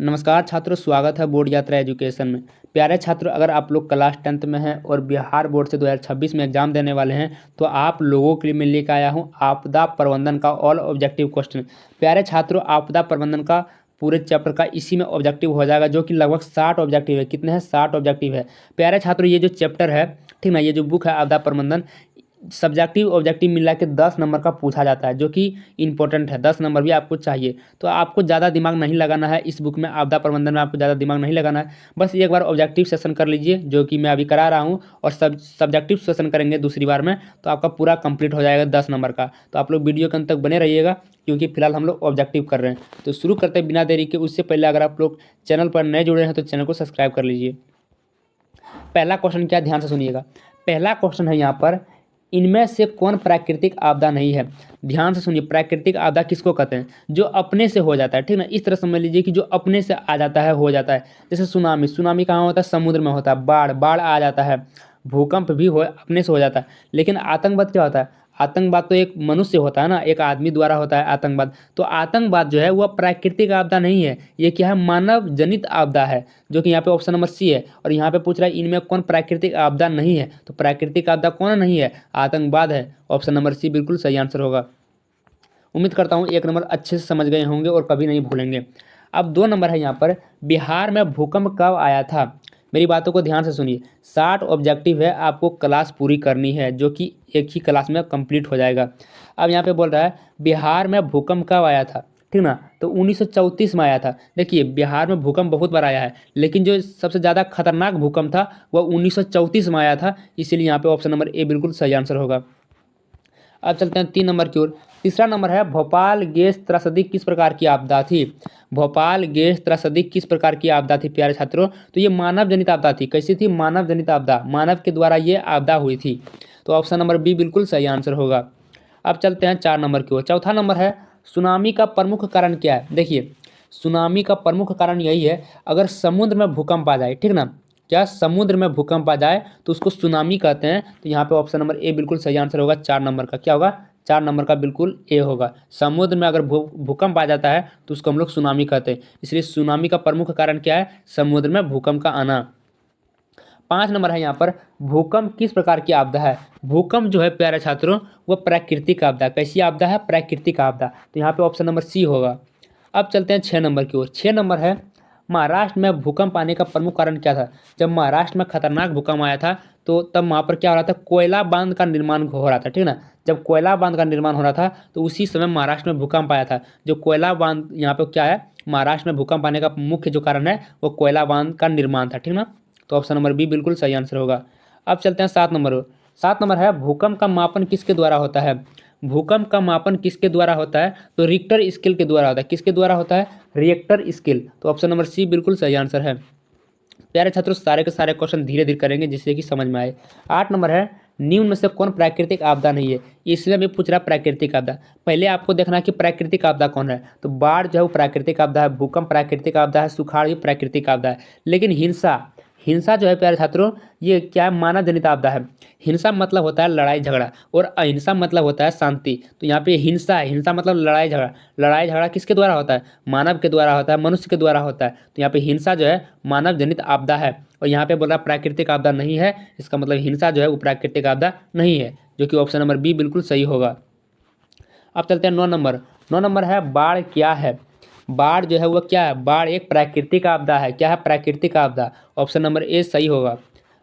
नमस्कार छात्रों, स्वागत है बोर्ड यात्रा एजुकेशन में। प्यारे छात्रों, अगर आप लोग क्लास 10th में हैं और बिहार बोर्ड से 2026 में एग्जाम देने वाले हैं तो आप लोगों के लिए मैं लेकर आया हूं आपदा प्रबंधन का ऑल ऑब्जेक्टिव क्वेश्चन। प्यारे छात्रों, आपदा प्रबंधन का पूरे चैप्टर का इसी में ऑब्जेक्टिव हो जाएगा, जो कि लगभग 60 ऑब्जेक्टिव है। कितने हैं? 60 ऑब्जेक्टिव है। प्यारे छात्रों, ये जो चैप्टर है, ठीक ना, ये जो बुक है आपदा प्रबंधन, सब्जेक्टिव ऑब्जेक्टिव मिला के 10 नंबर का पूछा जाता है, जो कि इंपॉर्टेंट है। 10 नंबर भी आपको चाहिए, तो आपको ज़्यादा दिमाग नहीं लगाना है इस बुक में। आपदा प्रबंधन में आपको ज़्यादा दिमाग नहीं लगाना है, बस एक बार ऑब्जेक्टिव सेशन कर लीजिए, जो कि मैं अभी करा रहा हूँ, और सब्जेक्टिव सेशन करेंगे दूसरी बार में, तो आपका पूरा कंप्लीट हो जाएगा 10 नंबर का। तो आप लोग वीडियो के अंत तक बने रहिएगा, क्योंकि फिलहाल हम लोग ऑब्जेक्टिव कर रहे हैं। तो शुरू करते हैं बिना देरी के। उससे पहले अगर आप लोग चैनल पर नए जुड़े हैं तो चैनल को सब्सक्राइब कर लीजिए। पहला क्वेश्चन क्या, ध्यान से सुनिएगा। पहला क्वेश्चन है यहाँ पर, इनमें से कौन प्राकृतिक आपदा नहीं है? ध्यान से सुनिए, प्राकृतिक आपदा किसको कहते हैं? जो अपने से हो जाता है, ठीक ना, इस तरह समझ लीजिए कि जो अपने से आ जाता है, हो जाता है। जैसे सुनामी, सुनामी कहाँ होता है? समुद्र में होता है। बाढ़, बाढ़ आ जाता है। भूकंप भी हो अपने से हो जाता है। लेकिन आतंकवाद क्या होता है? आतंकवाद तो एक मनुष्य होता है ना, एक आदमी द्वारा होता है आतंकवाद। तो आतंकवाद जो है वह प्राकृतिक आपदा नहीं है, ये क्या है? मानव जनित आपदा है, जो कि यहाँ पे ऑप्शन नंबर सी है। और यहाँ पे पूछ रहा है इनमें कौन प्राकृतिक आपदा नहीं है, तो प्राकृतिक आपदा कौन नहीं है? आतंकवाद है। ऑप्शन नंबर सी बिल्कुल सही आंसर होगा। उम्मीद करता हूँ 1 नंबर अच्छे से समझ गए होंगे और कभी नहीं भूलेंगे। अब 2 नंबर है यहाँ पर, बिहार में भूकंप कब आया था? मेरी बातों को ध्यान से सुनिए। 60 ऑब्जेक्टिव है, आपको क्लास पूरी करनी है, जो कि एक ही क्लास में कंप्लीट हो जाएगा। अब यहाँ पे बोल रहा है बिहार में भूकंप कब आया था, ठीक ना, तो 1934 में आया था। देखिए, बिहार में भूकंप बहुत बार आया है, लेकिन जो सबसे ज़्यादा खतरनाक भूकंप था वह 1934 में आया था, इसीलिए यहाँ पे ऑप्शन नंबर ए बिल्कुल सही आंसर होगा। अब चलते हैं 3 नंबर की ओर। तीसरा नंबर है, भोपाल गैस त्रासदी किस प्रकार की आपदा थी? भोपाल गैस त्रासदी किस प्रकार की आपदा थी प्यारे छात्रों? तो ये मानव जनित आपदा थी। कैसी थी? मानव जनित आपदा, मानव के द्वारा ये आपदा हुई थी। तो ऑप्शन नंबर बी बिल्कुल सही आंसर होगा। अब चलते हैं 4 नंबर की ओर। चौथा नंबर है, सुनामी का प्रमुख कारण क्या है? देखिए, सुनामी का प्रमुख कारण यही है, अगर समुद्र में भूकंप आ जाए, ठीक ना, क्या समुद्र में भूकंप आ जाए तो उसको सुनामी कहते हैं। तो यहाँ पे ऑप्शन नंबर ए बिल्कुल सही आंसर होगा। 4 नंबर का क्या होगा? 4 नंबर का बिल्कुल ए होगा। समुद्र में अगर भूकंप आ जाता है तो उसको हम लोग सुनामी कहते हैं, इसलिए सुनामी का प्रमुख कारण क्या है? समुद्र में भूकंप का आना। 5 नंबर है यहाँ पर, भूकंप किस प्रकार की आपदा है? भूकंप जो है प्यारे छात्रों, वह प्राकृतिक आपदा। कैसी आपदा है? प्राकृतिक आपदा। तो यहाँ पे ऑप्शन नंबर सी होगा। अब चलते हैं 6 नंबर की ओर। 6 नंबर है, महाराष्ट्र में भूकंप आने का प्रमुख कारण क्या था? जब महाराष्ट्र में खतरनाक भूकंप आया था तो तब वहाँ पर क्या हो रहा था? कोयला बांध का निर्माण हो रहा था, ठीक ना। जब कोयला बांध का निर्माण हो रहा था तो उसी समय महाराष्ट्र में भूकंप आया था। जो कोयला बांध, यहाँ पे क्या है, महाराष्ट्र में भूकंप आने का मुख्य जो कारण है वो कोयला बांध का निर्माण था, ठीक ना। तो ऑप्शन नंबर बी बिल्कुल सही आंसर होगा। अब चलते हैं 7 नंबर। 7 नंबर है, भूकंप का मापन किसके द्वारा होता है? भूकंप का मापन किसके द्वारा होता है? तो रिक्टर स्केल के द्वारा होता है। किसके द्वारा होता है? Richter scale. तो ऑप्शन नंबर सी बिल्कुल सही आंसर है। प्यारे छात्रों, सारे के सारे क्वेश्चन धीरे धीरे करेंगे जिससे कि समझ में आए। 8 नंबर है, निम्न में से कौन प्राकृतिक आपदा नहीं है? इसलिए भी पूछ रहा प्राकृतिक आपदा। पहले आपको देखना है कि प्राकृतिक आपदा कौन है। तो बाढ़ जो है वो प्राकृतिक आपदा है, भूकंप प्राकृतिक आपदा है, सुखाड़ भी प्राकृतिक आपदा है। लेकिन हिंसा, हिंसा जो है प्यारे छात्रों, ये क्या है? मानव जनित आपदा है। हिंसा मतलब होता है लड़ाई झगड़ा, और अहिंसा मतलब होता है शांति। तो यहाँ पे हिंसा है, हिंसा मतलब लड़ाई झगड़ा। लड़ाई झगड़ा किसके द्वारा होता है? मानव के द्वारा होता है, मनुष्य के द्वारा होता है। तो यहाँ पे हिंसा जो है मानव जनित आपदा है। और यहाँ पे बोल रहा प्राकृतिक आपदा नहीं है, इसका मतलब हिंसा जो है वो प्राकृतिक आपदा नहीं है, जो कि ऑप्शन नंबर बी बिल्कुल सही होगा। अब चलते हैं 9 नंबर। 9 नंबर है, बाढ़ क्या है? बाढ़ जो है वह क्या है? बाढ़ एक प्राकृतिक आपदा है। क्या है? प्राकृतिक आपदा। ऑप्शन नंबर ए सही होगा।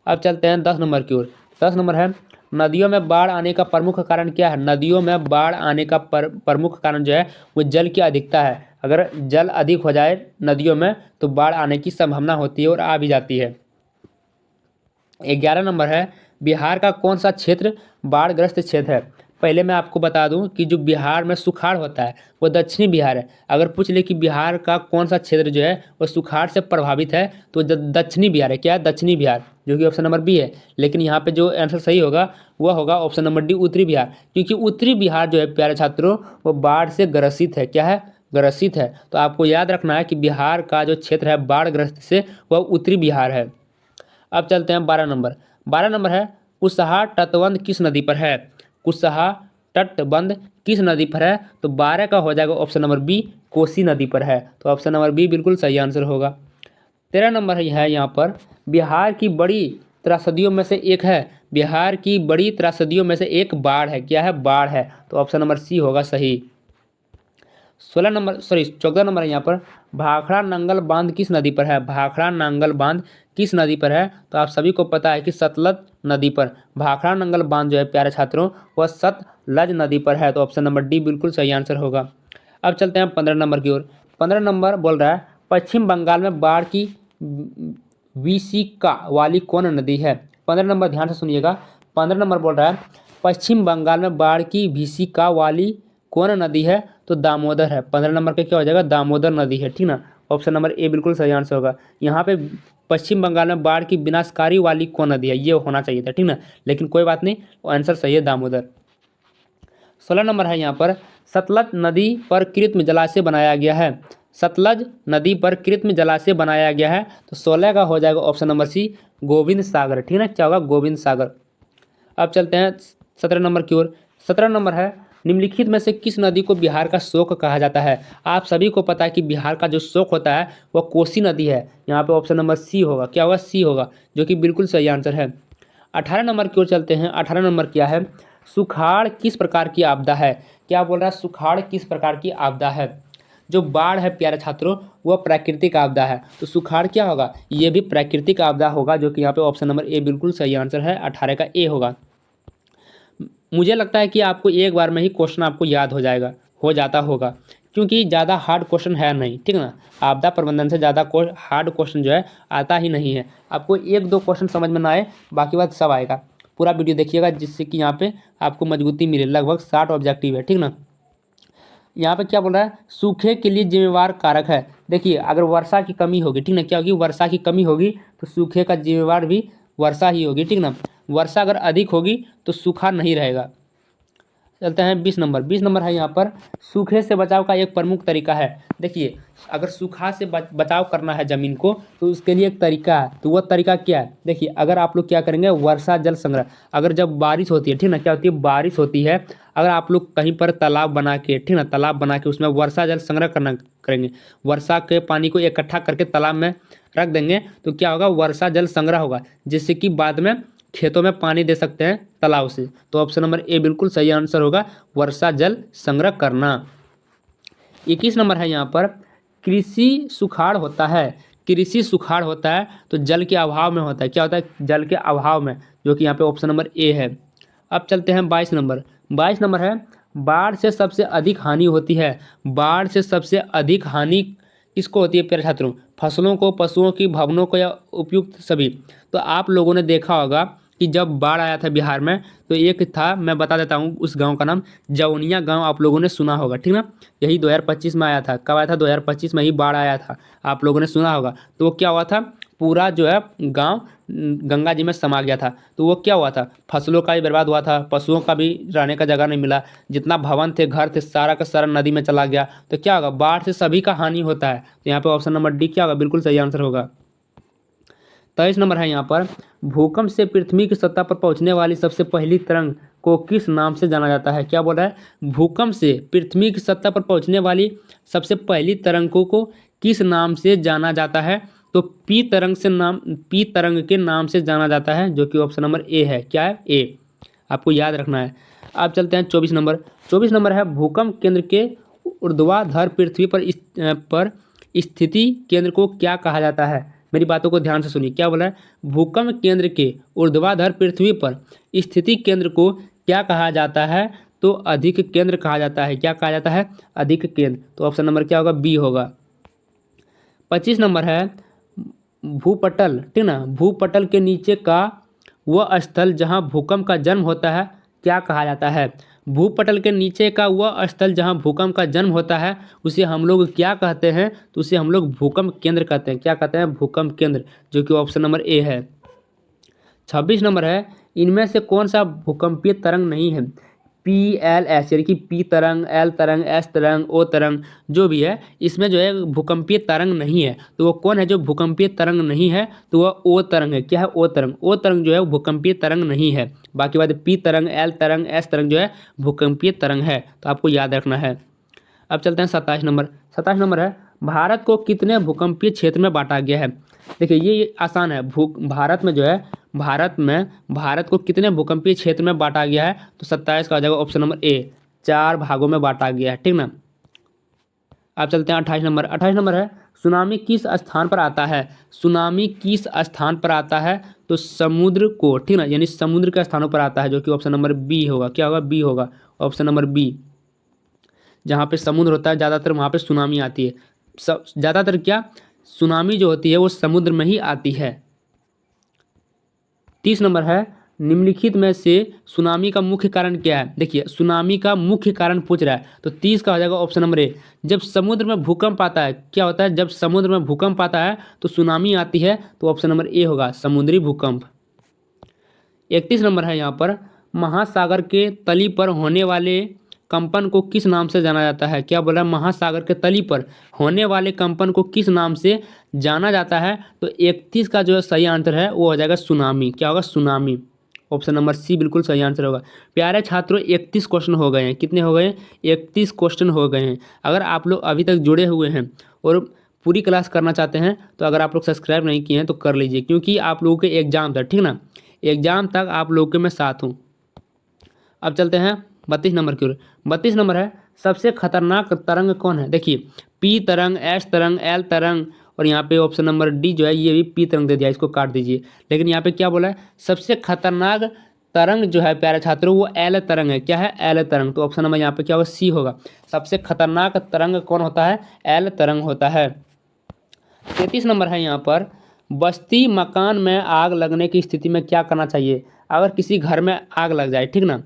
अब चलते हैं 10 नंबर की ओर। 10 नंबर है, नदियों में बाढ़ आने का प्रमुख कारण क्या है? नदियों में बाढ़ आने का प्रमुख कारण जो है वो जल की अधिकता है। अगर जल अधिक हो जाए नदियों में तो बाढ़ आने की संभावना होती है और आ भी जाती है। 11 नंबर है, बिहार का कौन सा क्षेत्र बाढ़ग्रस्त क्षेत्र है? पहले मैं आपको बता दूं कि जो बिहार में सुखाड़ होता है वो दक्षिणी बिहार है। अगर पूछ ले कि बिहार का कौन सा क्षेत्र जो है वो सुखाड़ से प्रभावित है तो दक्षिणी बिहार है। क्या है? दक्षिणी बिहार, जो कि ऑप्शन नंबर बी है। लेकिन यहाँ पे जो आंसर सही होगा वह होगा ऑप्शन नंबर डी, उत्तरी बिहार। क्योंकि उत्तरी बिहार जो है प्यारे छात्रों वो बाढ़ से ग्रसित है। क्या है? ग्रसित है। तो आपको याद रखना है कि बिहार का जो क्षेत्र है बाढ़ग्रस्त से वह उत्तरी बिहार है। अब चलते हैं 12 नंबर। 12 नंबर है, कुशहा तटबंध किस नदी पर है? कुशहा तटबंध किस नदी पर है, तो 12 का हो जाएगा ऑप्शन नंबर बी, कोसी नदी पर है। तो ऑप्शन नंबर बी बिल्कुल सही आंसर होगा। 13 नंबर है यहाँ पर, बिहार की बड़ी त्रासदियों में से एक है, बिहार की बड़ी त्रासदियों में से एक बाढ़ है। क्या है, बाढ़ है। तो ऑप्शन नंबर सी होगा सही। 14 नंबर है यहाँ पर, भाखड़ा नांगल बांध किस नदी पर है, भाखड़ा नांगल बांध किस नदी पर है, तो आप सभी को पता है कि सतलज नदी पर भाखड़ा नांगल बांध जो है प्यारे छात्रों, वह सतलज नदी पर है। तो ऑप्शन नंबर डी बिल्कुल सही आंसर होगा। अब चलते हैं 15 नंबर की ओर। 15 नंबर बोल रहा है, पश्चिम बंगाल में बाढ़ की विशिका वाली कौन नदी है। 15 नंबर ध्यान से सुनिएगा। 15 नंबर बोल रहा है, पश्चिम बंगाल में बाढ़ की विशिका वाली कौन नदी है, तो दामोदर है। 15 नंबर का क्या हो जाएगा, दामोदर नदी है, ठीक ना। ऑप्शन नंबर ए बिल्कुल सही आंसर होगा। यहाँ पे पश्चिम बंगाल में बाढ़ की विनाशकारी वाली कौन नदी है, ये होना चाहिए था, ठीक ना, लेकिन कोई बात नहीं, आंसर सही है, दामोदर। 16 नंबर है यहाँ पर, सतलज नदी पर कृत्रिम जलाशय बनाया गया है, सतलज नदी पर कृत्रिम जलाशय बनाया गया है। तो 16 का हो जाएगा ऑप्शन नंबर सी, गोविंद सागर, ठीक ना, क्या होगा, गोविंद सागर। अब चलते हैं 17 नंबर की ओर। 17 नंबर है, निम्नलिखित में से किस नदी को बिहार का शोक कहा जाता है। आप सभी को पता है कि बिहार का जो शोक होता है वह कोसी नदी है। यहाँ पे ऑप्शन नंबर सी होगा, क्या होगा, सी होगा, जो कि बिल्कुल सही आंसर है। 18 नंबर की ओर चलते हैं। 18 नंबर क्या है, सुखाड़ किस प्रकार की आपदा है। क्या बोल रहा है, सुखाड़ किस प्रकार की आपदा है। जो बाढ़ है प्यारे छात्रों, वह प्राकृतिक आपदा है, तो सुखाड़ क्या होगा, ये भी प्राकृतिक आपदा होगा, जो कि यहाँ पे ऑप्शन नंबर ए बिल्कुल सही आंसर है, 18 का ए होगा। मुझे लगता है कि आपको एक बार में ही क्वेश्चन आपको याद हो जाएगा, हो जाता होगा, क्योंकि ज़्यादा हार्ड क्वेश्चन है नहीं, ठीक ना। आपदा प्रबंधन से ज़्यादा हार्ड क्वेश्चन जो है आता ही नहीं है। आपको एक दो क्वेश्चन समझ में ना आए, बाकी बात सब आएगा। पूरा वीडियो देखिएगा, जिससे कि यहाँ पे आपको मजबूती मिले। लगभग 60 ऑब्जेक्टिव है, ठीक ना। यहाँ पे क्या बोल रहा है, सूखे के लिए जिम्मेवार कारक है। देखिए, अगर वर्षा की कमी होगी, ठीक ना, क्या होगी, वर्षा की कमी होगी, तो सूखे का जिम्मेवार भी वर्षा ही होगी, ठीक ना। वर्षा अगर अधिक होगी तो सूखा नहीं रहेगा। चलते हैं 20 नंबर। 20 नंबर है यहाँ पर, सूखे से बचाव का एक प्रमुख तरीका है। देखिए, अगर सूखा से बचाव करना है ज़मीन को, तो उसके लिए एक तरीका है, तो वह तरीका क्या है। देखिए, अगर आप लोग क्या करेंगे, वर्षा जल संग्रह, अगर जब बारिश होती है, ठीक ना, क्या होती है, बारिश होती है, अगर आप लोग कहीं पर तालाब बना के, ठीक ना, तालाब बना के उसमें वर्षा जल संग्रह करेंगे, वर्षा के पानी को इकट्ठा करके तालाब में रख देंगे, तो क्या होगा, वर्षा जल संग्रह होगा, जिससे कि बाद में खेतों में पानी दे सकते हैं तालाब से। तो ऑप्शन नंबर ए बिल्कुल सही आंसर होगा, वर्षा जल संग्रह करना। 21 नंबर है यहाँ पर, कृषि सुखाड़ होता है, कृषि सुखाड़ होता है तो जल के अभाव में होता है। क्या होता है, जल के अभाव में, जो कि यहाँ पे ऑप्शन नंबर ए है। अब चलते हैं 22 नंबर। 22 नंबर है, बाढ़ से सबसे अधिक हानि होती है, बाढ़ से सबसे अधिक हानि किसको होती है प्यारे छात्रों, फसलों को, पशुओं की, भवनों को, या उपयुक्त सभी। तो आप लोगों ने देखा होगा कि जब बाढ़ आया था बिहार में, तो एक था, मैं बता देता हूँ उस गांव का नाम, जौनिया गांव, आप लोगों ने सुना होगा, ठीक ना। यही 2025 में आया था। कब आया था, 2025 में ही बाढ़ आया था, आप लोगों ने सुना होगा। तो वो क्या हुआ था, पूरा जो है गांव गंगा जी में समा गया था। तो वो क्या हुआ था, फसलों का भी बर्बाद हुआ था, पशुओं का भी रहने का जगह नहीं मिला, जितना भवन थे, घर थे, सारा का सारा नदी में चला गया। तो क्या होगा, बाढ़ से सभी का हानि होता है। तो यहाँ पे ऑप्शन नंबर डी क्या होगा, बिल्कुल सही आंसर होगा। 23 नंबर है यहाँ पर, भूकंप से पृथ्वी की सतह पर पहुँचने वाली सबसे पहली तरंग को किस नाम से जाना जाता है। क्या बोल रहा है, भूकंप से पृथ्वी की सतह पर पहुँचने वाली सबसे पहली तरंगों को किस नाम से जाना जाता है। तो पी तरंग के नाम से जाना जाता है, जो कि ऑप्शन नंबर ए है। क्या है, ए, आपको याद रखना है। अब चलते हैं 24 नंबर। 24 नंबर है, भूकंप केंद्र के ऊर्ध्वाधर पृथ्वी पर स्थिति केंद्र को क्या कहा जाता है। मेरी बातों को ध्यान से सुनिए, क्या बोला है, भूकंप केंद्र के ऊर्ध्वाधर पृथ्वी पर स्थिति केंद्र को क्या कहा जाता है। तो अधिक केंद्र कहा जाता है। क्या कहा जाता है, अधिक केंद्र। तो ऑप्शन नंबर क्या होगा, बी होगा। 25 नंबर है, भूपटल, ठीक ना, भूपटल के नीचे का वह स्थल जहां भूकंप का जन्म होता है, क्या कहा जाता है। भूपटल के नीचे का वह स्थल जहां भूकंप का जन्म होता है, उसे हम लोग क्या कहते हैं, तो उसे हम लोग भूकंप केंद्र कहते हैं। क्या कहते हैं, भूकंप केंद्र, जो कि ऑप्शन नंबर ए है। 26 नंबर है, इनमें से कौन सा भूकंपीय तरंग नहीं है। PLS यानी कि P तरंग, L तरंग, S तरंग, O तरंग जो भी है, इसमें जो है भूकंपीय तरंग नहीं है। तो वो कौन है जो भूकंपीय तरंग नहीं है? तो वह O तरंग है। क्या है? O तरंग। O तरंग जो है वो भूकंपीय तरंग नहीं है। बाकी बात P तरंग, L तरंग, S तरंग जो है भूकंपीय तरंग है। तो आपको याद रखना है। अब चलते हैं 27 नंबर। 27 नंबर है, भारत को कितने भूकंपीय क्षेत्र में बांटा गया है? देखिए ये आसान है। भारत में जो है, भारत को कितने भूकंपीय क्षेत्र में बांटा गया है? तो 27 का आ जाएगा ऑप्शन नंबर ए, 4 भागों में बांटा गया है। ठीक ना। अब चलते हैं 28 नंबर। 28 नंबर है, सुनामी किस स्थान पर आता है? सुनामी किस स्थान पर आता है? तो समुद्र को, ठीक ना, यानी समुद्र के स्थानों पर आता है, जो कि ऑप्शन नंबर बी होगा। क्या होगा? बी होगा, ऑप्शन नंबर बी। जहाँ पे समुद्र होता है ज़्यादातर वहाँ पे सुनामी आती है। ज़्यादातर क्या, सुनामी जो होती है वो समुद्र में ही आती है। 30 नंबर है, निम्नलिखित में से सुनामी का मुख्य कारण क्या है? देखिए सुनामी का मुख्य कारण पूछ रहा है, तो 30 का हो जाएगा ऑप्शन नंबर ए। जब समुद्र में भूकंप आता है, क्या होता है? जब समुद्र में भूकंप आता है तो सुनामी आती है, तो ऑप्शन नंबर ए होगा, समुद्री भूकंप। 31 नंबर है यहाँ पर, महासागर के तली पर होने वाले कंपन को किस नाम से जाना जाता है? क्या बोल रहा है? महासागर के तली पर होने वाले कंपन को किस नाम से जाना जाता है? तो 31 का जो है सही आंसर है वो हो जाएगा सुनामी। क्या होगा? सुनामी। ऑप्शन नंबर सी बिल्कुल सही आंसर होगा। प्यारे छात्रों 31 क्वेश्चन हो गए हैं। कितने हो गए? 31 क्वेश्चन हो गए हैं। अगर आप लोग अभी तक जुड़े हुए हैं और पूरी क्लास करना चाहते हैं तो अगर आप लोग सब्सक्राइब नहीं किए हैं तो कर लीजिए, क्योंकि आप लोगों के एग्जाम था, ठीक ना, एग्जाम तक आप लोगों के मैं साथ हूँ। अब चलते हैं 32 नंबर की ओर। 32 नंबर है, सबसे खतरनाक तरंग कौन है? देखिए पी तरंग, एस तरंग, एल तरंग, और यहाँ पे ऑप्शन नंबर डी जो है ये भी पी तरंग दे दिया, इसको काट दीजिए। लेकिन यहाँ पे क्या बोला है? सबसे खतरनाक तरंग जो है प्यारे छात्रों वो एल तरंग है। क्या है? एल तरंग। तो ऑप्शन नंबर यहाँ पे क्या होगा? सी होगा। सबसे खतरनाक तरंग कौन होता है? एल तरंग होता है। 33 नंबर है यहाँ पर, बस्ती मकान में आग लगने की स्थिति में क्या करना चाहिए? अगर किसी घर में आग लग जाए, ठीक ना,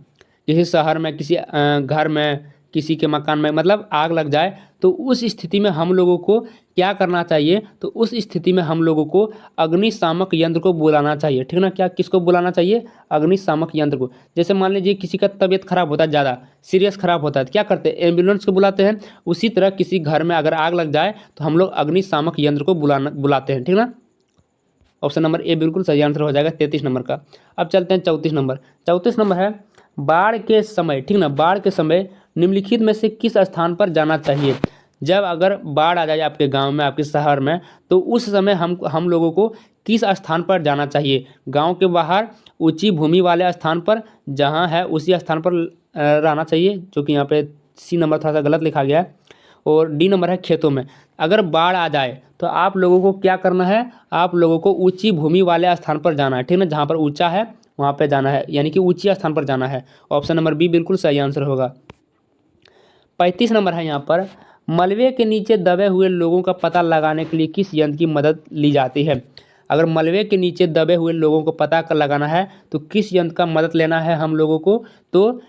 किसी शहर में, किसी घर में, किसी के मकान में मतलब आग लग जाए, तो उस स्थिति में हम लोगों को क्या करना चाहिए? तो उस स्थिति में हम लोगों को अग्निशामक यंत्र को बुलाना चाहिए, ठीक ना। क्या, किसको बुलाना चाहिए? अग्निशामक यंत्र को। जैसे मान लीजिए किसी का तबीयत खराब होता है, ज़्यादा सीरियस खराब होता है, तो क्या करते हैं? एम्बुलेंस को बुलाते हैं। उसी तरह किसी घर में अगर आग लग जाए तो हम लोग अग्निशामक यंत्र को बुलाते हैं, ठीक ना। ऑप्शन नंबर ए बिल्कुल सही आंसर हो जाएगा 33 नंबर का। अब चलते हैं 34 नंबर। 34 नंबर है, बाढ़ के समय, ठीक ना, बाढ़ के समय निम्नलिखित में से किस स्थान पर जाना चाहिए? जब अगर बाढ़ आ जाए आपके गांव में, आपके शहर में, तो उस समय हम लोगों को किस स्थान पर जाना चाहिए? गांव के बाहर, ऊंची भूमि वाले स्थान पर, जहां है उसी स्थान पर रहना चाहिए, जो कि यहाँ पे सी नंबर थोड़ा सा गलत लिखा गया है। और डी नंबर है खेतों में। अगर बाढ़ आ जाए तो आप लोगों को क्या करना है? आप लोगों को ऊंची भूमि वाले स्थान पर जाना है, ठीक ना, जहाँ पर ऊंचा है वहाँ पे जाना है, यानी कि ऊंची स्थान पर जाना है। ऑप्शन नंबर बी बिल्कुल सही आंसर होगा। 35 नंबर है यहाँ पर, मलबे के नीचे दबे हुए लोगों का पता लगाने के लिए किस यंत्र की मदद ली जाती है? अगर मलबे के नीचे दबे हुए लोगों को पता कर लगाना है तो किस यंत्र का मदद लेना है हम लोगों को? तो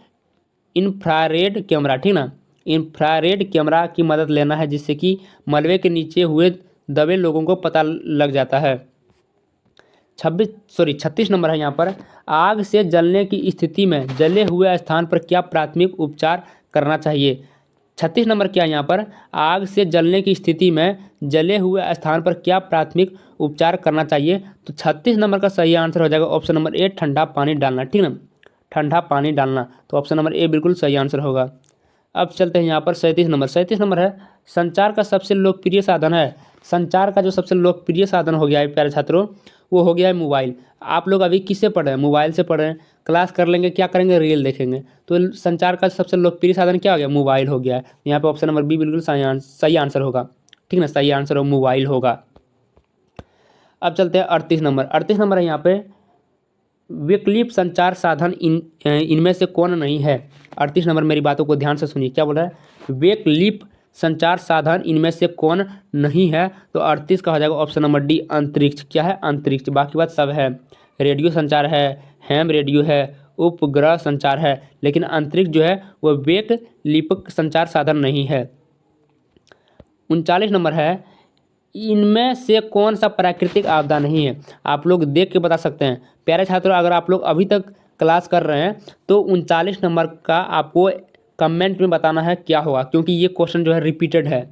इंफ्रारेड कैमरा, ठीक ना, इंफ्रारेड कैमरा की मदद लेना है, जिससे कि मलबे के नीचे हुए दबे लोगों को पता लग जाता है। 36 नंबर है यहाँ पर, आग से जलने की स्थिति में जले हुए स्थान पर क्या प्राथमिक उपचार करना चाहिए? 36 नंबर क्या है यहाँ पर, आग से जलने की स्थिति में जले हुए स्थान पर क्या प्राथमिक उपचार करना चाहिए? तो 36 नंबर का सही आंसर हो जाएगा ऑप्शन नंबर ए, ठंडा पानी डालना, ठीक ना, ठंडा पानी डालना। तो ऑप्शन नंबर ए बिल्कुल सही आंसर होगा। अब चलते हैं यहाँ पर 37 नंबर। 37 नंबर है, संचार का सबसे लोकप्रिय साधन है। संचार का जो सबसे लोकप्रिय साधन हो गया है प्यारे छात्रों, वो हो गया है मोबाइल। आप लोग अभी किससे पढ़ रहे हैं? मोबाइल से पढ़ रहे हैं। क्लास कर लेंगे, क्या करेंगे? रील देखेंगे। तो संचार का सबसे लोकप्रिय साधन क्या हो गया? मोबाइल हो गया है। यहाँ पे ऑप्शन नंबर बी बिल्कुल सही आंसर होगा, ठीक ना, सही आंसर हो मोबाइल होगा। अब चलते हैं 38 नंबर। 38 नंबर है यहाँ पे, वैकल्पिक संचार साधन इनमें से कौन नहीं है? 38 नंबर, मेरी बातों को ध्यान से सुनिए, क्या बोल रहा है? वैकल्पिक संचार साधन इनमें से कौन नहीं है? तो 38 का हो जाएगा ऑप्शन नंबर डी, अंतरिक्ष। क्या है? अंतरिक्ष। बाकी बात सब है, रेडियो संचार है, हैम रेडियो है, उपग्रह संचार है, लेकिन अंतरिक्ष जो है वो वैकल्पिक संचार साधन नहीं है। 39 नंबर है, इनमें से कौन सा प्राकृतिक आपदा नहीं है? आप लोग देख के बता सकते हैं। प्यारे छात्रों, अगर आप लोग अभी तक क्लास कर रहे हैं तो 39 नंबर का आपको कमेंट में बताना है क्या होगा, क्योंकि ये क्वेश्चन जो है रिपीटेड है।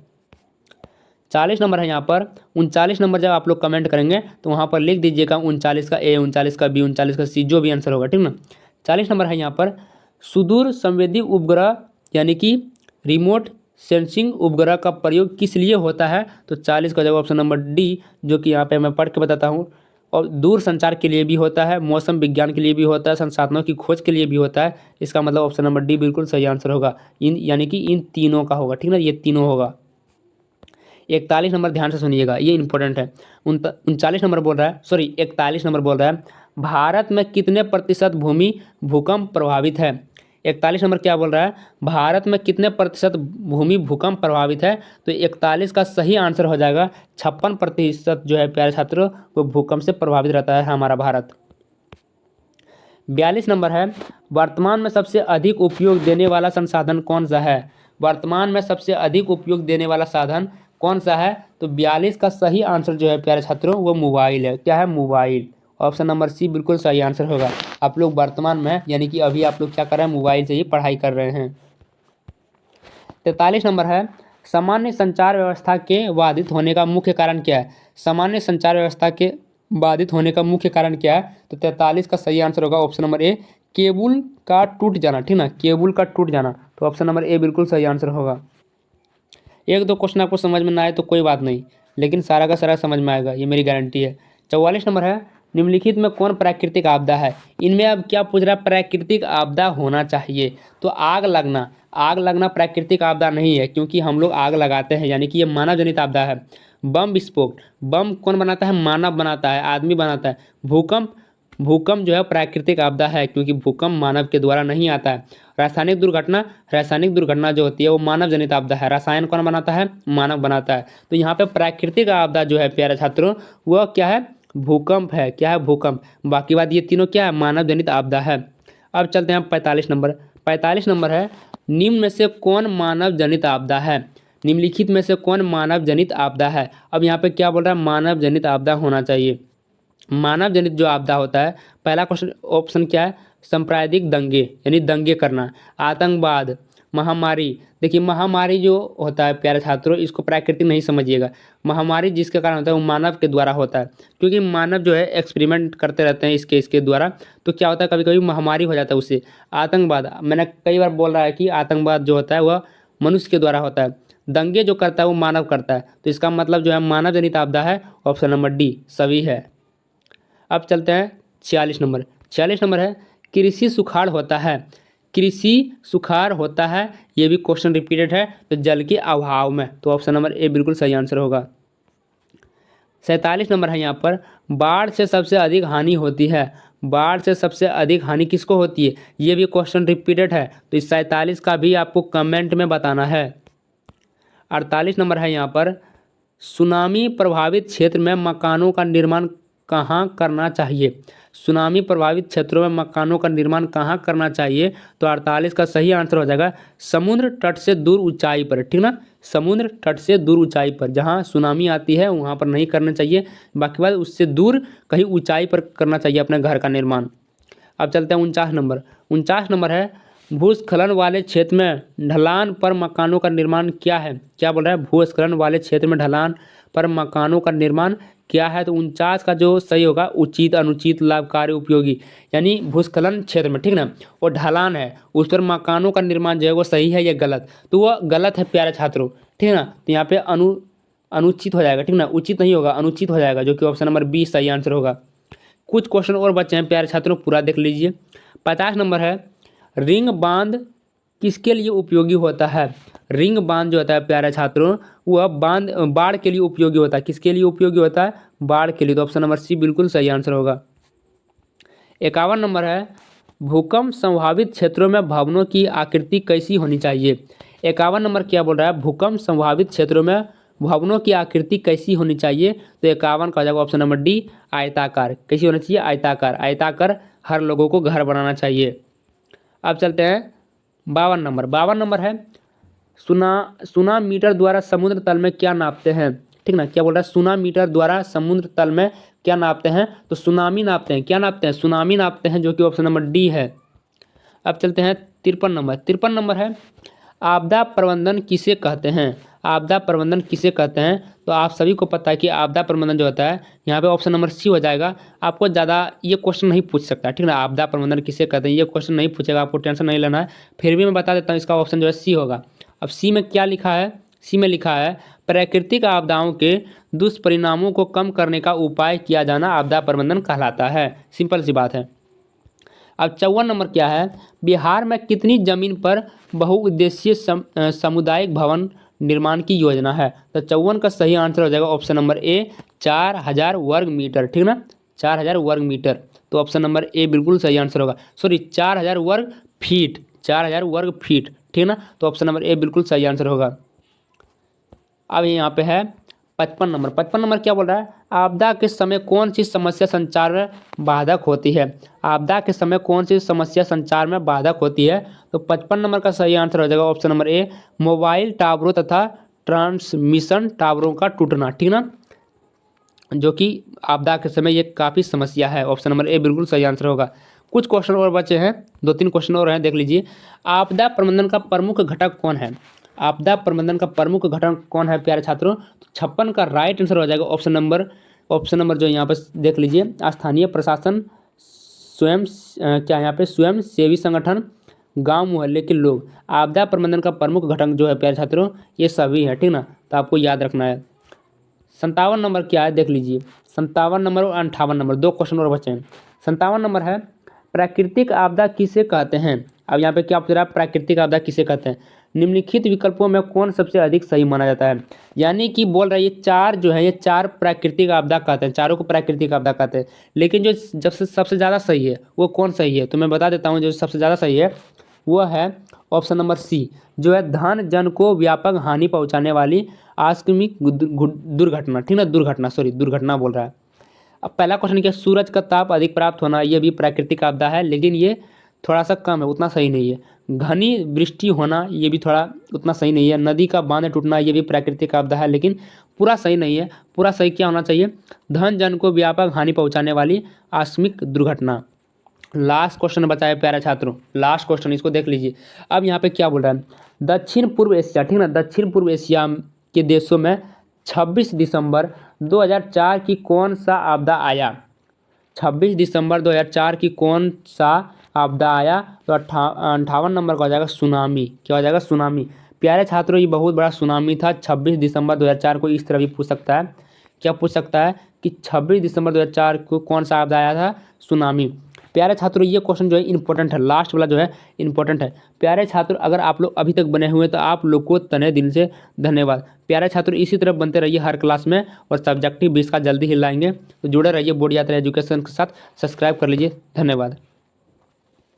40 नंबर है यहाँ पर। 39 नंबर जब आप लोग कमेंट करेंगे तो वहाँ पर लिख दीजिएगा 39 का ए, 39 का बी, 39 का सी, जो भी आंसर होगा, ठीक ना। 40 नंबर है यहाँ पर। सुदूर संवेदी उपग्रह यानी कि रिमोट सेंसिंग उपग्रह का प्रयोग किस लिए होता है? तो 40 का जवाब ऑप्शन नंबर डी, जो कि यहाँ पे मैं पढ़ के बताता हूँ। और दूर संचार के लिए भी होता है, मौसम विज्ञान के लिए भी होता है, संसाधनों की खोज के लिए भी होता है। इसका मतलब ऑप्शन नंबर डी बिल्कुल सही आंसर होगा। इन यानी कि इन तीनों का होगा, ठीक ना, ये तीनों होगा। 41 नंबर ध्यान से सुनिएगा, ये इंपॉर्टेंट है। 39 नंबर बोल रहा है, सॉरी 41 नंबर बोल रहा है, भारत में कितने प्रतिशत भूमि भूकंप प्रभावित है? 41 नंबर क्या बोल रहा है, भारत में कितने प्रतिशत भूमि भूकंप प्रभावित है? तो 41 का सही आंसर हो जाएगा 56% जो है प्यारे छात्रों, वो भूकंप से प्रभावित रहता है हमारा भारत। 42 नंबर है, वर्तमान में सबसे अधिक उपयोग देने वाला संसाधन कौन सा है? वर्तमान में सबसे अधिक उपयोग देने वाला साधन कौन सा है? तो 42 का सही आंसर जो है प्यारे छात्रों वो मोबाइल है। क्या है? मोबाइल। ऑप्शन नंबर सी बिल्कुल सही आंसर होगा। आप लोग वर्तमान में यानी कि अभी आप लोग क्या कर रहे हैं, मोबाइल से ही पढ़ाई कर रहे हैं। 43 नंबर है, सामान्य संचार व्यवस्था के बाधित होने का मुख्य कारण क्या है? सामान्य संचार व्यवस्था के बाधित होने का मुख्य कारण क्या है? तो 43 का सही आंसर होगा ऑप्शन नंबर ए, केबल का टूट जाना, ठीक ना, केबल का टूट जाना। तो ऑप्शन नंबर ए बिल्कुल सही आंसर होगा। एक दो क्वेश्चन आपको समझ में ना आए तो कोई बात नहीं, लेकिन सारा का सारा समझ में आएगा, ये मेरी गारंटी है। 44 नंबर है, निम्नलिखित में कौन प्राकृतिक आपदा है? इनमें अब क्या पूछ रहा है, प्राकृतिक आपदा होना चाहिए तो आग लगना। आग लगना प्राकृतिक आपदा नहीं है, क्योंकि हम लोग आग लगाते हैं, यानी कि ये मानव जनित आपदा है। बम विस्फोट, बम कौन बनाता है? मानव बनाता है, आदमी बनाता है। भूकंप, भूकंप जो है प्राकृतिक आपदा है, क्योंकि भूकंप मानव के द्वारा नहीं आता है। रासायनिक दुर्घटना, रासायनिक दुर्घटना जो होती है वो मानव जनित आपदा है। रसायन कौन बनाता है? मानव बनाता है। तो यहाँ पे प्राकृतिक आपदा जो है प्यारे छात्रों वह क्या है? भूकंप है। क्या है? भूकंप। बाकी बात ये तीनों क्या है? मानव जनित आपदा है। अब चलते हैं 45 नंबर। 45 नंबर है, निम्न में से कौन मानव जनित आपदा है? निम्नलिखित में से कौन मानव जनित आपदा है? अब यहाँ पे क्या बोल रहा है? मानव जनित आपदा होना चाहिए। मानव जनित जो आपदा होता है, पहला क्वेश्चन ऑप्शन क्या है? सांप्रदायिक दंगे यानी दंगे करना, आतंकवाद, महामारी। देखिए महामारी जो होता है प्यारे छात्रों, इसको प्राकृतिक नहीं समझिएगा। महामारी जिसके कारण होता है वो मानव के द्वारा होता है, क्योंकि मानव जो है एक्सपेरिमेंट करते रहते हैं इसके द्वारा। तो क्या होता है, कभी कभी महामारी हो जाता है उससे। आतंकवाद, मैंने कई बार बोल रहा है कि आतंकवाद जो होता है वह मनुष्य के द्वारा होता है। दंगे जो करता है वो मानव करता है, तो इसका मतलब जो है मानव जनित आपदा है। ऑप्शन नंबर डी सभी है। अब चलते हैं 46 नंबर। 46 नंबर है, कृषि सुखाड़ होता है। कृषि सुखाड़ होता है, ये भी क्वेश्चन रिपीटेड है, तो जल के अभाव में। तो ऑप्शन नंबर ए बिल्कुल सही आंसर होगा। 47 नंबर है यहाँ पर, बाढ़ से सबसे अधिक हानि होती है। बाढ़ से सबसे अधिक हानि किसको होती है? ये भी क्वेश्चन रिपीटेड है, तो इस 47 का भी आपको कमेंट में बताना है। 48 नंबर है यहाँ पर, सुनामी प्रभावित क्षेत्र में मकानों का निर्माण कहाँ करना चाहिए? सुनामी प्रभावित क्षेत्रों में मकानों का निर्माण कहाँ करना चाहिए? तो 48 का सही आंसर हो जाएगा समुद्र तट से दूर ऊंचाई पर, ठीक ना, समुद्र तट से दूर ऊंचाई पर। जहाँ सुनामी आती है वहाँ पर नहीं करना चाहिए, बाकी बात उससे दूर कहीं ऊंचाई पर करना चाहिए अपने घर का निर्माण। अब चलते हैं 49 नंबर। 49 नंबर है, भूस्खलन वाले क्षेत्र में ढलान पर मकानों का निर्माण क्या है? क्या बोल रहा है? भूस्खलन वाले क्षेत्र में ढलान पर मकानों का निर्माण क्या है? तो 49 का जो सही होगा उचित, अनुचित, लाभकारी, उपयोगी। यानी भूस्खलन क्षेत्र में, ठीक ना, वो ढलान है, उस पर मकानों का निर्माण जो है वो सही है या गलत? तो वह गलत है प्यारे छात्रों, ठीक ना। तो यहाँ पे अनुचित हो जाएगा, ठीक ना, उचित नहीं होगा, अनुचित हो जाएगा, जो कि ऑप्शन नंबर बी सही आंसर होगा। कुछ क्वेश्चन और बचे हैं प्यारे छात्रों, पूरा देख लीजिए। 50 नंबर है, रिंग बांध किसके लिए उपयोगी होता है? रिंग बांध जो होता है प्यारे छात्रों वह बांध बाढ़ के लिए उपयोगी होता है। किसके लिए उपयोगी होता है? बाढ़ के लिए। तो ऑप्शन नंबर सी बिल्कुल सही आंसर होगा। 51 नंबर है, भूकंप संभावित क्षेत्रों में भवनों की आकृति कैसी होनी चाहिए? 51 नंबर क्या बोल रहा है? भूकंप संभावित क्षेत्रों में भवनों की आकृति कैसी होनी चाहिए? तो 51 का जाएगा ऑप्शन नंबर डी आयताकार। कैसी होनी चाहिए? आयताकार। आयताकार हर लोगों को घर बनाना चाहिए। अब चलते हैं 52 नंबर। 52 नंबर है, सुना मीटर द्वारा समुद्र तल में क्या नापते हैं? ठीक ना। क्या बोल रहा है, सुनामीटर द्वारा समुद्र तल में क्या नापते हैं, तो सुनामी नापते हैं। क्या नापते हैं, सुनामी नापते हैं, जो कि ऑप्शन नंबर डी है। अब चलते हैं 53 नंबर है, आपदा प्रबंधन किसे कहते हैं। आपदा प्रबंधन किसे कहते हैं, तो आप सभी को पता है कि आपदा प्रबंधन जो होता है, यहाँ पे ऑप्शन नंबर सी हो जाएगा। आपको ज़्यादा ये क्वेश्चन नहीं पूछ सकता, ठीक ना। आपदा प्रबंधन किसे कहते हैं ये क्वेश्चन नहीं पूछेगा, आपको टेंशन नहीं लेना है। फिर भी मैं बता देता हूँ, इसका ऑप्शन जो है सी होगा। अब सी में क्या लिखा है, सी में लिखा है प्राकृतिक आपदाओं के दुष्परिणामों को कम करने का उपाय किया जाना आपदा प्रबंधन कहलाता है। सिंपल सी बात है। अब 54 नंबर क्या है, बिहार में कितनी जमीन पर बहुउद्देशीय सामुदायिक भवन निर्माण की योजना है। तो 54 का सही आंसर हो जाएगा ऑप्शन नंबर ए, 4000 वर्ग मीटर, ठीक ना, 4000 वर्ग मीटर। तो ऑप्शन नंबर ए बिल्कुल सही आंसर होगा। सॉरी, 4000 वर्ग फीट, 4000 वर्ग फीट, ठीक ना। तो ऑप्शन नंबर ए बिल्कुल सही आंसर होगा। अब यहाँ पे है 55 नंबर क्या बोल रहा है, आपदा के समय कौन सी समस्या संचार में बाधक होती है। आपदा के समय कौन सी समस्या संचार में बाधक होती है, तो 55 नंबर का सही आंसर हो जाएगा ऑप्शन नंबर ए, मोबाइल टावरों तथा ट्रांसमिशन टावरों का टूटना, ठीक ना, जो कि आपदा के समय ये काफ़ी समस्या है। ऑप्शन नंबर ए बिल्कुल सही आंसर होगा। कुछ क्वेश्चन और बचे हैं, 2-3 क्वेश्चन और हैं, देख लीजिए। आपदा प्रबंधन का प्रमुख घटक कौन है। आपदा प्रबंधन का प्रमुख घटक कौन है प्यारे छात्रों, तो 56 का राइट आंसर हो जाएगा ऑप्शन नंबर जो यहाँ पर देख लीजिए, स्थानीय प्रशासन, स्वयं क्या यहाँ पे स्वयं सेवी संगठन, गांव मोहल्ले के लोग। आपदा प्रबंधन का प्रमुख घटक जो है प्यारे छात्रों, ये सभी है, ठीक ना, तो आपको याद रखना है। 57 नंबर क्या है, देख लीजिए। 57 नंबर और 58 नंबर, 2 क्वेश्चन और बचे हैं। 57 नंबर है, प्राकृतिक आपदा किसे कहते हैं। अब यहाँ पे क्या पूछ रहा है, प्राकृतिक आपदा किसे कहते हैं, निम्नलिखित विकल्पों में कौन सबसे अधिक सही माना जाता है। यानी कि बोल रहा है ये 4 जो है, ये 4 प्राकृतिक आपदा कहते हैं, चारों को प्राकृतिक आपदा कहते हैं। लेकिन जो जब से सबसे ज़्यादा सही है वो कौन सही है, तो मैं बता देता हूँ, जो सबसे ज़्यादा सही है वो है ऑप्शन नंबर सी, जो है धन जन को व्यापक हानि पहुँचाने वाली आकस्मिक दुर्घटना, ठीक ना, दुर्घटना बोल रहा है। अब पहला क्वेश्चन क्या, सूरज का ताप अधिक प्राप्त होना, ये भी प्राकृतिक आपदा है, लेकिन ये थोड़ा सा कम है, उतना सही नहीं है। घनी वृष्टि होना, ये भी थोड़ा उतना सही नहीं है। नदी का बांध टूटना, ये भी प्राकृतिक आपदा है, लेकिन पूरा सही नहीं है। पूरा सही क्या होना चाहिए, धन जन को व्यापक हानि पहुंचाने वाली आकस्मिक दुर्घटना। लास्ट क्वेश्चन बचा है प्यारे छात्रों, लास्ट क्वेश्चन, इसको देख लीजिए। अब यहाँ पे क्या बोल रहा है, दक्षिण पूर्व एशिया, ठीक ना, दक्षिण पूर्व एशिया के देशों में 26 दिसंबर 2004 की कौन सा आपदा आया। 26 दिसंबर 2004 की कौन सा आपदा आया, तो 58 नंबर का हो जाएगा सुनामी। क्या हो जाएगा, सुनामी। प्यारे छात्रों, ये बहुत बड़ा सुनामी था। 26 दिसंबर 2004 को इस तरह भी पूछ सकता है, क्या पूछ सकता है कि 26 दिसंबर 2004 को कौन सा आपदा आया था, सुनामी। प्यारे छात्रों, ये क्वेश्चन जो है इंपॉर्टेंट है, लास्ट वाला जो है इंपॉर्टेंट है। प्यारे छात्रों, अगर आप लोग अभी तक बने हुए हैं तो आप लोग को तहे दिल से धन्यवाद। प्यारे छात्रों, इसी तरह बनते रहिए हर क्लास में, और सब्जेक्टिव 20 का जल्दी ही लाएंगे। तो जुड़े रहिए बोर्ड यात्रा एजुकेशन के साथ, सब्सक्राइब कर लीजिए। धन्यवाद।